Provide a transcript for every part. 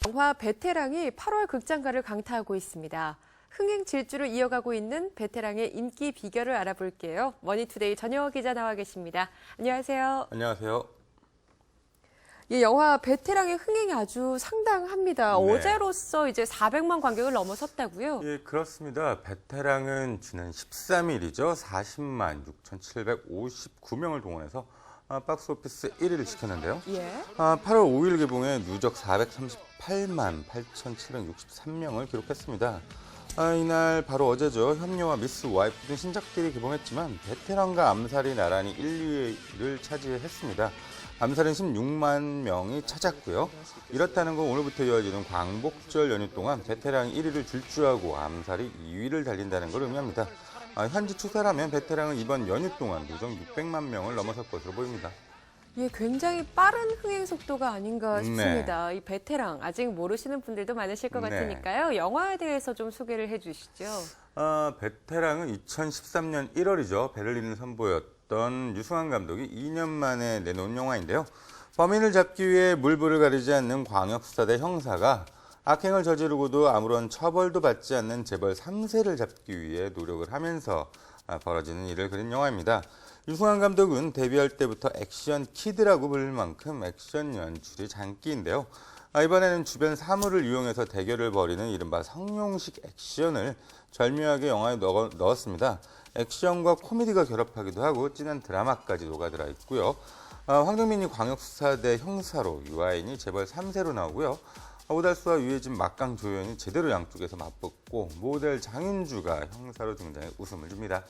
영화 베테랑이 8월 극장가를 강타하고 있습니다. 흥행 질주를 이어가고 있는 베테랑의 인기 비결을 알아볼게요. 머니투데이 전효 기자 나와 계십니다. 안녕하세요. 안녕하세요. 이 영화 베테랑의 흥행이 아주 상당합니다. 네. 어제로서 이제 400만 관객을 넘어섰다고요? 예, 그렇습니다. 베테랑은 지난 13일이죠. 40만 6,759명을 동원해서 박스오피스 1위를 지켰는데요. 예. 8월 5일 개봉에 누적 438만 8,763명을 기록했습니다. 이날 바로 어제죠. 협녀와 미스 와이프 등 신작들이 개봉했지만 베테랑과 암살이 나란히 1, 2위를 차지했습니다. 암살은 16만 명이 찾았고요. 이렇다는 건 오늘부터 이어지는 광복절 연휴 동안 베테랑이 1위를 질주하고 암살이 2위를 달린다는 걸 의미합니다. 현지 추세라면 베테랑은 이번 연휴 동안 누적 600만 명을 넘어설 것으로 보입니다. 예, 굉장히 빠른 흥행 속도가 아닌가 싶습니다. 네. 이 베테랑 아직 모르시는 분들도 많으실 것 네. 같으니까요. 영화에 대해서 좀 소개를 해주시죠. 베테랑은 2013년 1월이죠. 베를린을 선보였던 유승환 감독이 2년 만에 내놓은 영화인데요. 범인을 잡기 위해 물불을 가리지 않는 광역수사대 형사가 악행을 저지르고도 아무런 처벌도 받지 않는 재벌 3세를 잡기 위해 노력을 하면서 벌어지는 일을 그린 영화입니다. 유승환 감독은 데뷔할 때부터 액션 키드라고 부를 만큼 액션 연출이 장기인데요. 이번에는 주변 사물을 이용해서 대결을 벌이는 이른바 성룡식 액션을 절묘하게 영화에 넣었습니다. 액션과 코미디가 결합하기도 하고 진한 드라마까지 녹아들어 있고요. 황정민이 광역수사대 형사로, 유아인이 재벌 3세로 나오고요. 오달수와 유해진, 막강 조연이 제대로 양쪽에서 맞붙고 모델 장윤주가 형사로 등장해 웃음을 줍니다.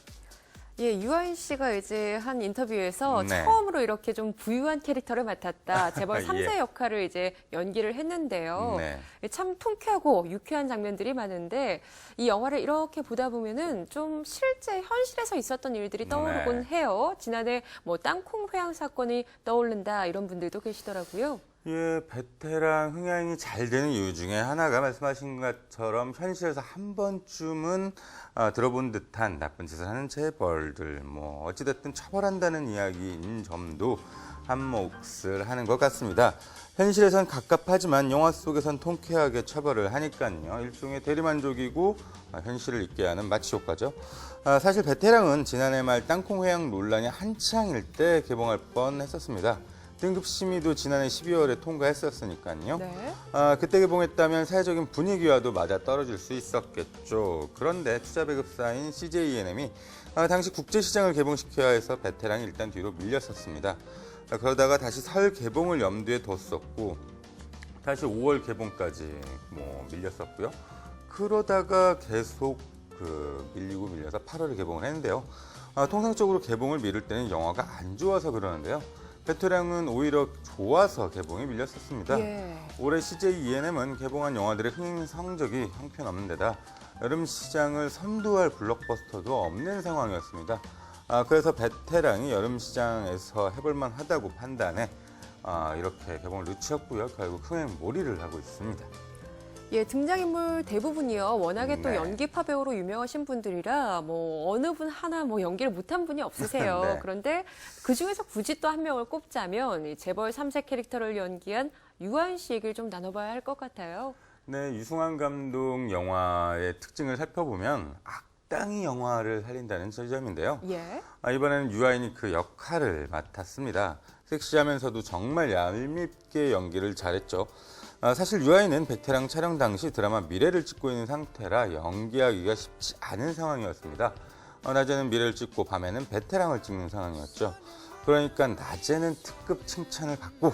예, 유아인 씨가 이제 한 인터뷰에서 네. 처음으로 이렇게 좀 부유한 캐릭터를 맡았다. 재벌 3세 예. 역할을 이제 연기를 했는데요. 네. 참 통쾌하고 유쾌한 장면들이 많은데 이 영화를 이렇게 보다 보면은 좀 실제 현실에서 있었던 일들이 떠오르곤 네. 해요. 지난해 뭐 땅콩 회항 사건이 떠오른다 이런 분들도 계시더라고요. 예, 베테랑 흥행이 잘 되는 이유 중에 하나가 말씀하신 것처럼 현실에서 한 번쯤은 들어본 듯한 나쁜 짓을 하는 재벌들, 어찌됐든 처벌한다는 이야기인 점도 한 몫을 하는 것 같습니다. 현실에선 갑갑하지만 영화 속에선 통쾌하게 처벌을 하니까요. 일종의 대리만족이고 현실을 잊게 하는 마치 효과죠. 사실 베테랑은 지난해 말 땅콩 회항 논란이 한창일 때 개봉할 뻔했었습니다. 등급 심의도 지난해 12월에 통과했었으니까요. 네. 그때 개봉했다면 사회적인 분위기와도 맞아 떨어질 수 있었겠죠. 그런데 투자 배급사인 CJENM이 당시 국제시장을 개봉시켜야 해서 베테랑이 일단 뒤로 밀렸었습니다. 그러다가 다시 설 개봉을 염두에 뒀었고 다시 5월 개봉까지 밀렸었고요. 그러다가 계속 밀려서 8월에 개봉을 했는데요. 통상적으로 개봉을 미룰 때는 영화가 안 좋아서 그러는데요. 베테랑은 오히려 좋아서 개봉이 밀렸었습니다. 예. 올해 CJENM은 개봉한 영화들의 흥행 성적이 형편없는 데다 여름 시장을 선도할 블록버스터도 없는 상황이었습니다. 그래서 베테랑이 여름 시장에서 해볼만 하다고 판단해 이렇게 개봉을 늦췄고요. 결국 흥행 몰이를 하고 있습니다. 예, 등장인물 대부분이요. 워낙에 또 네. 연기파 배우로 유명하신 분들이라 어느 분 하나 연기를 못한 분이 없으세요. 네. 그런데 그중에서 굳이 또 한 명을 꼽자면 이 재벌 3세 캐릭터를 연기한 유아인 씨 얘기를 좀 나눠봐야 할 것 같아요. 네, 유승환 감독 영화의 특징을 살펴보면 악당이 영화를 살린다는 지점인데요. 예. 이번에는 유아인이 그 역할을 맡았습니다. 섹시하면서도 정말 얄밉게 연기를 잘했죠. 사실 유아인은 베테랑 촬영 당시 드라마 미래를 찍고 있는 상태라 연기하기가 쉽지 않은 상황이었습니다. 낮에는 미래를 찍고 밤에는 베테랑을 찍는 상황이었죠. 그러니까 낮에는 특급 칭찬을 받고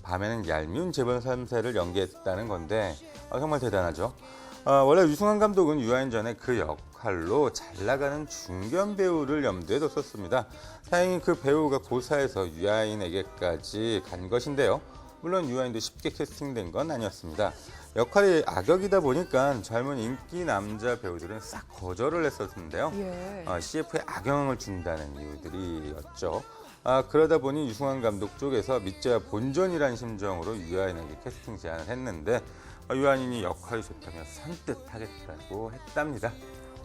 밤에는 얄미운 재벌 3세를 연기했다는 건데 정말 대단하죠. 원래 유승환 감독은 유아인 전에 그 역할로 잘 나가는 중견 배우를 염두에 뒀었습니다. 다행히 그 배우가 고사해서 유아인에게까지 간 것인데요. 물론 유아인도 쉽게 캐스팅된 건 아니었습니다. 역할이 악역이다 보니까 젊은 인기 남자 배우들은 싹 거절을 했었는데요. 예. CF에 악영향을 준다는 이유들이었죠. 그러다 보니 유승환 감독 쪽에서 믿져야 본전이라는 심정으로 유아인에게 캐스팅 제안을 했는데 유아인이 역할이 좋다며 선뜻 하겠다고 했답니다.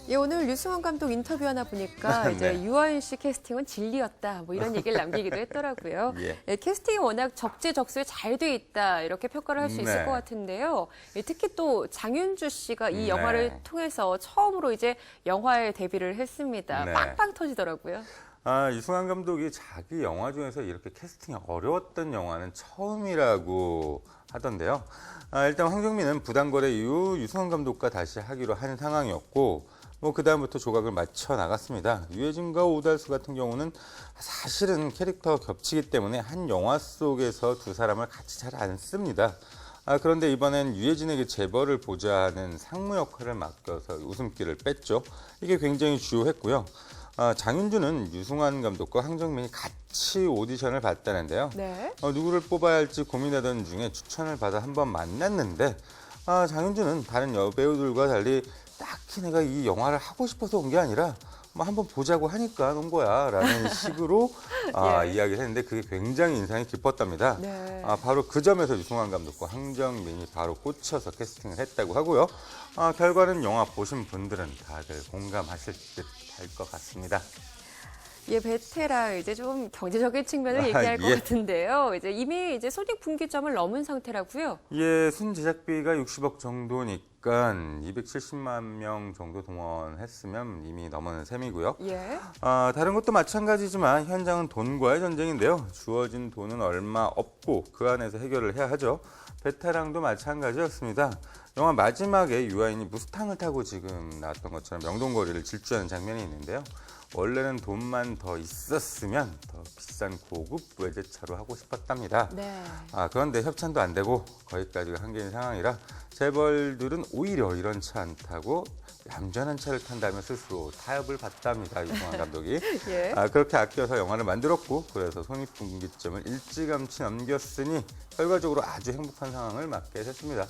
예, 오늘 류승환 감독 인터뷰 하나 보니까 이제 네. 유아인 씨 캐스팅은 진리였다. 뭐 이런 얘기를 남기기도 했더라고요. 예. 예, 캐스팅이 워낙 적재적소에 잘 돼 있다. 이렇게 평가를 할 수 있을 네. 것 같은데요. 예, 특히 또 장윤주 씨가 이 네. 영화를 통해서 처음으로 이제 영화에 데뷔를 했습니다. 네. 빵빵 터지더라고요. 유승환 감독이 자기 영화 중에서 이렇게 캐스팅이 어려웠던 영화는 처음이라고 하던데요. 일단 황정민은 부당거래 이후 유승환 감독과 다시 하기로 한 상황이었고, 그 다음부터 조각을 맞춰 나갔습니다. 유해진과 오달수 같은 경우는 사실은 캐릭터가 겹치기 때문에 한 영화 속에서 두 사람을 같이 잘 안 씁니다. 그런데 이번엔 유해진에게 재벌을 보좌하는 상무 역할을 맡겨서 웃음기를 뺐죠. 이게 굉장히 주요했고요. 장윤주는 유승환 감독과 황정민이 같이 오디션을 봤다는데요. 네. 누구를 뽑아야 할지 고민하던 중에 추천을 받아 한번 만났는데, 장윤주는 다른 여배우들과 달리 딱히 내가 이 영화를 하고 싶어서 온 게 아니라 한번 보자고 하니까 온 거야 라는 식으로 예. 이야기를 했는데 그게 굉장히 인상이 깊었답니다. 네. 바로 그 점에서 유승환 감독과 황정민이 바로 꽂혀서 캐스팅을 했다고 하고요. 결과는 영화 보신 분들은 다들 공감하실 듯 할 것 같습니다. 예, 베테랑 이제 좀 경제적인 측면을 얘기할 것 예. 같은데요. 이제 이미 이제 손익 분기점을 넘은 상태라고요. 예, 순 제작비가 60억 정도니까 270만 명 정도 동원했으면 이미 넘어는 셈이고요. 예. 다른 것도 마찬가지지만 현장은 돈과의 전쟁인데요. 주어진 돈은 얼마 없고 그 안에서 해결을 해야 하죠. 베테랑도 마찬가지였습니다. 영화 마지막에 유아인이 무스탕을 타고 지금 나왔던 것처럼 명동거리를 질주하는 장면이 있는데요. 원래는 돈만 더 있었으면 더 비싼 고급 외제차로 하고 싶었답니다. 네. 그런데 협찬도 안 되고 거기까지가 한계인 상황이라 재벌들은 오히려 이런 차 안 타고 얌전한 차를 탄다며 스스로 타협을 받답니다. 유승환 감독이. 예. 그렇게 아껴서 영화를 만들었고 그래서 손익분기점을 일찌감치 넘겼으니 결과적으로 아주 행복한 상황을 맞게 됐습니다.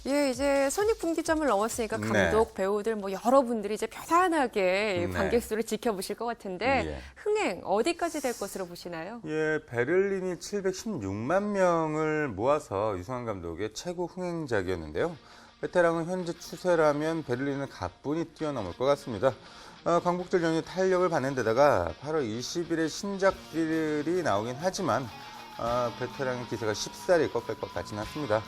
예, 이제 손익 분기점을 넘었으니까 네. 감독, 배우들 뭐 여러분들이 이제 편안하게 네. 관객 수를 지켜보실 것 같은데 예. 흥행 어디까지 될 것으로 보시나요? 예, 베를린이 716만 명을 모아서 유승환 감독의 최고 흥행작이었는데요. 베테랑은 현재 추세라면 베를린을 가뿐히 뛰어넘을 것 같습니다. 광복절 연휴 탄력을 받는 데다가 8월 20일에 신작들이 나오긴 하지만 베테랑의 기세가 쉽사리 꺾일 것 같지는 않습니다.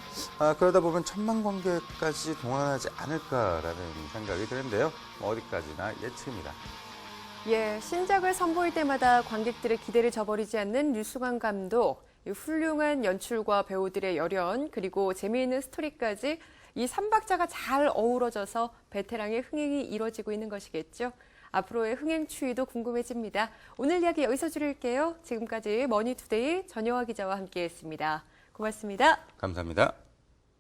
그러다 보면 1000만 관객까지 동원하지 않을까라는 생각이 드는데요. 어디까지나 예측입니다. 예, 신작을 선보일 때마다 관객들의 기대를 저버리지 않는 유승환 감독. 이 훌륭한 연출과 배우들의 열연 그리고 재미있는 스토리까지 이 삼박자가 잘 어우러져서 베테랑의 흥행이 이뤄지고 있는 것이겠죠. 앞으로의 흥행 추이도 궁금해집니다. 오늘 이야기 여기서 줄일게요. 지금까지 머니투데이 전영화 기자와 함께했습니다. 고맙습니다. 감사합니다.